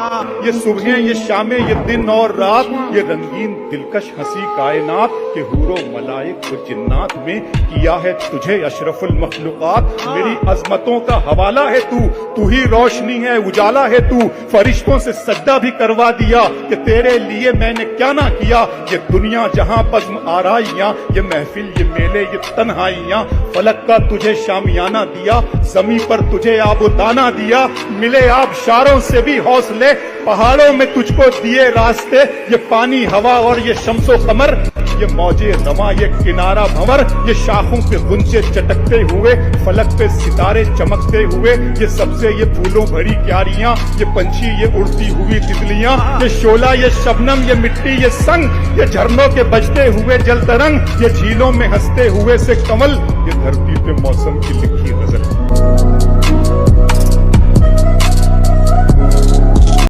یہ صبحیں یہ شامیں یہ دن اور رات یہ رنگین دلکش ہنسی کائنات کہ حور و ملائک و جنات میں کیا ہے تجھے اشرف المخلوقات. میری عظمتوں کا حوالہ ہے تو ہی روشنی ہے اجالا ہے تو. فرشتوں سے سجدہ بھی کروا دیا کہ تیرے لیے میں نے کیا نہ کیا. یہ دنیا جہاں بزم آرائیاں یہ محفل یہ میلے یہ تنہائیاں. فلک کا تجھے شامیانہ دیا زمیں پر تجھے آب و دانہ دیا. ملے آبشاروں سے بھی حوصلے پہاڑوں میں تجھ کو دیے راستے. یہ پانی ہوا اور یہ شمس و قمر یہ موجے رواں یہ کنارہ بھنور. یہ شاخوں پہ غنچے چٹکتے ہوئے فلک پہ ستارے چمکتے ہوئے. یہ سبزے یہ پھولوں بھری کیاریاں یہ پنچھی یہ اڑتی ہوئی تتلیاں. یہ شعلہ یہ شبنم یہ مٹی یہ سنگ یہ جھرنوں کے بجتے ہوئے جل ترنگ. یہ جھیلوں میں ہنستے ہوئے سے کمل یہ دھرتی پہ موسم کی لکھی غزل.